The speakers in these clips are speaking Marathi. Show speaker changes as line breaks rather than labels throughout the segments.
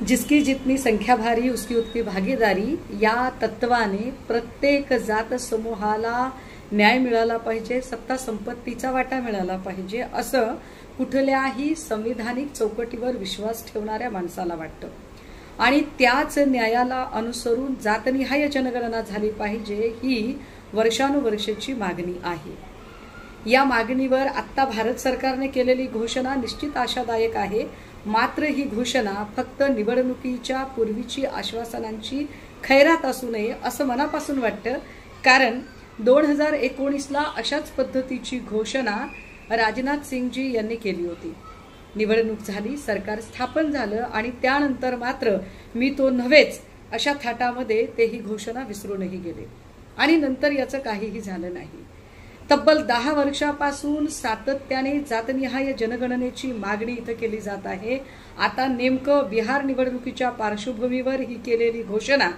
जिसकी जितनी संख्या भारी उसकी उतनी भागीदारी या तत्वाने प्रत्येक जात समूहाला न्याय मिळाला पाहिजे, सत्ता संपत्तीचा वाटा मिळाला पाहिजे असं कुठल्याही संविधानिक चौकटीवर विश्वास ठेवणाऱ्या माणसाला वाटतं। आणि त्याच न्यायाला अनुसरून जातनिहाय जनगणना झाली पाहिजे ही वर्षानुवर्षाची मागणी आहे। या मागणीवर आता भारत सरकारने केलेली घोषणा निश्चित आशादायक आहे। मात्र ही घोषणा फक्त निवडणुकीच्या पूर्वीची आश्वासनांची खैरात असू नये असं मनापासून वाटतं। कारण 2019 ला अशाच पद्धतीची घोषणा राजनाथ सिंगजी यांनी केली होती। निवडणूक झाली, सरकार स्थापन झालं आणि त्यानंतर मात्र मी तो नव्हेच अशा थाटामध्ये ते ही घोषणा विसरूनही गेले आणि नंतर याचं काहीही झालं नाही। तब्बल 10 वर्षापासून सातत्याने जातनिहाय जनगणनेची मागणी इथं केली जात आहे। आता नेमकं बिहार निवडणुकीच्या पार्श्वभूमीवर ही केलेली घोषणा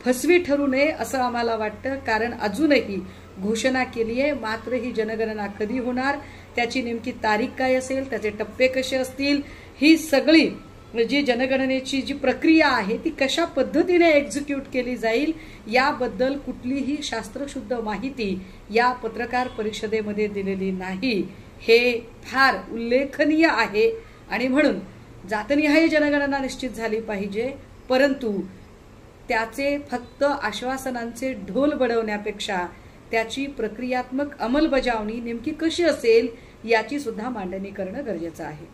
फसवी ठरू नये असं आम्हाला वाटतं। कारण अजूनही घोषणा केली आहे, मात्र ही जनगणना कधी होणार, त्याची नेमकी तारीख काय असेल, त्याचे टप्पे कसे असतील, ही सगळी जी जनगणनेची जी प्रक्रिया आहे ती कशा पद्धतीने एक्झिक्यूट केली जाईल याबद्दल कुठलीही शास्त्रशुद्ध माहिती या पत्रकार परिषदेमध्ये दिलेली नाही। हे फार उल्लेखनीय आहे आणि म्हणून जातनिहाय जनगणना निश्चित झाली पाहिजे, परंतु त्याचे फक्त आश्वासनांचे ढोल बडवण्यापेक्षा त्याची प्रक्रियात्मक अंमलबजावणी नेमकी कशी असेल याची सुद्धा मांडणी करणं गरजेचं आहे।